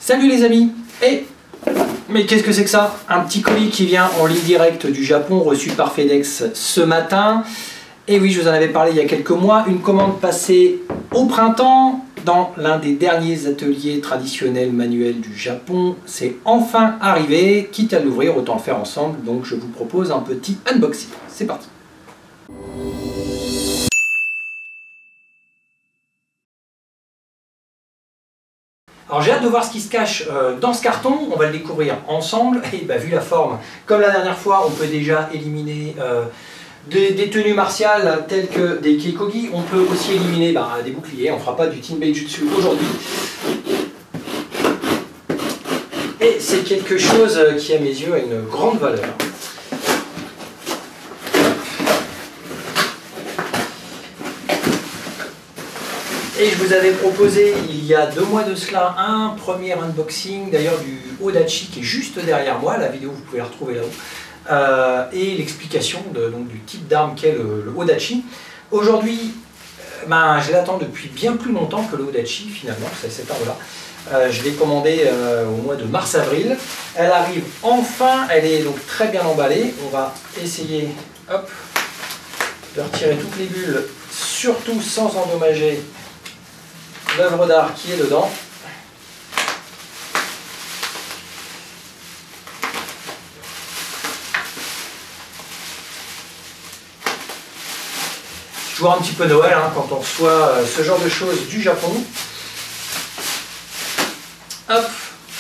Salut les amis. Mais qu'est-ce que c'est que ça? Un petit colis qui vient en ligne directe du Japon, reçu par FedEx ce matin. Et oui, je vous en avais parlé il y a quelques mois, une commande passée au printemps dans l'un des derniers ateliers traditionnels manuels du Japon. C'est enfin arrivé, quitte à l'ouvrir, autant le faire ensemble, donc je vous propose un petit unboxing. C'est parti. Alors j'ai hâte de voir ce qui se cache dans ce carton, on va le découvrir ensemble, et bah, vu la forme, comme la dernière fois, on peut déjà éliminer des tenues martiales telles que des keikogi, on peut aussi éliminer des boucliers, on ne fera pas du Tenbei-jutsu aujourd'hui. Et c'est quelque chose qui à mes yeux a une grande valeur. Et je vous avais proposé il y a 2 mois de cela un premier unboxing d'ailleurs du Odachi qui est juste derrière moi, la vidéo vous pouvez la retrouver là-haut, et l'explication du type d'arme qu'est le Odachi. Aujourd'hui, je l'attends depuis bien plus longtemps que le Odachi finalement, c'est cette arme-là. Je l'ai commandée au mois de mars-avril. Elle arrive enfin, elle est donc très bien emballée. On va essayer de retirer toutes les bulles, surtout sans endommager l'œuvre d'art qui est dedans. C'est toujours un petit peu Noël quand on reçoit ce genre de choses du Japon. Hop,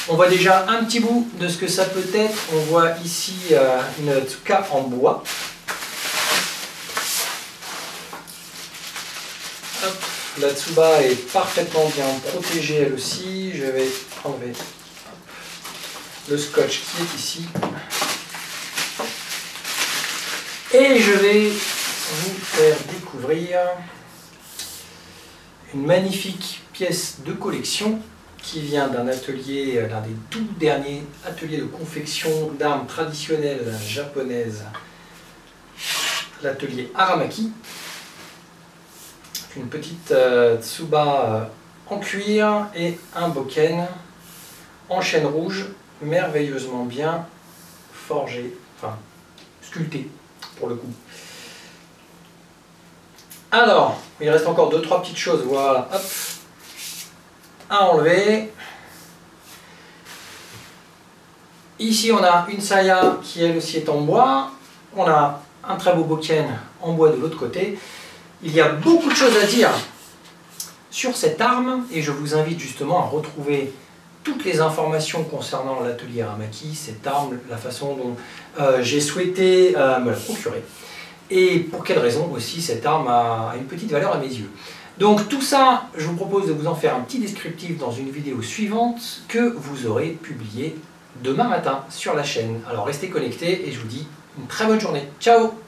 on voit déjà un petit bout de ce que ça peut être. On voit ici une tsuka en bois. Hop. La tsuba est parfaitement bien protégée elle aussi. Je vais enlever le scotch qui est ici. Et je vais vous faire découvrir une magnifique pièce de collection qui vient d'un atelier, l'un des tout derniers ateliers de confection d'armes traditionnelles japonaises, l'atelier Aramaki. Une petite tsuba en cuir et un bokken en chêne rouge, merveilleusement bien forgé, enfin sculpté pour le coup. Alors, il reste encore 2-3 petites choses, voilà, hop, à enlever. Ici on a une saya qui elle aussi est en bois, on a un très beau bokken en bois de l'autre côté. Il y a beaucoup de choses à dire sur cette arme et je vous invite justement à retrouver toutes les informations concernant l'atelier Aramaki, cette arme, la façon dont j'ai souhaité me la procurer et pour quelles raisons aussi cette arme a une petite valeur à mes yeux. Donc tout ça, je vous propose de vous en faire un petit descriptif dans une vidéo suivante que vous aurez publiée demain matin sur la chaîne. Alors restez connectés et je vous dis une très bonne journée. Ciao!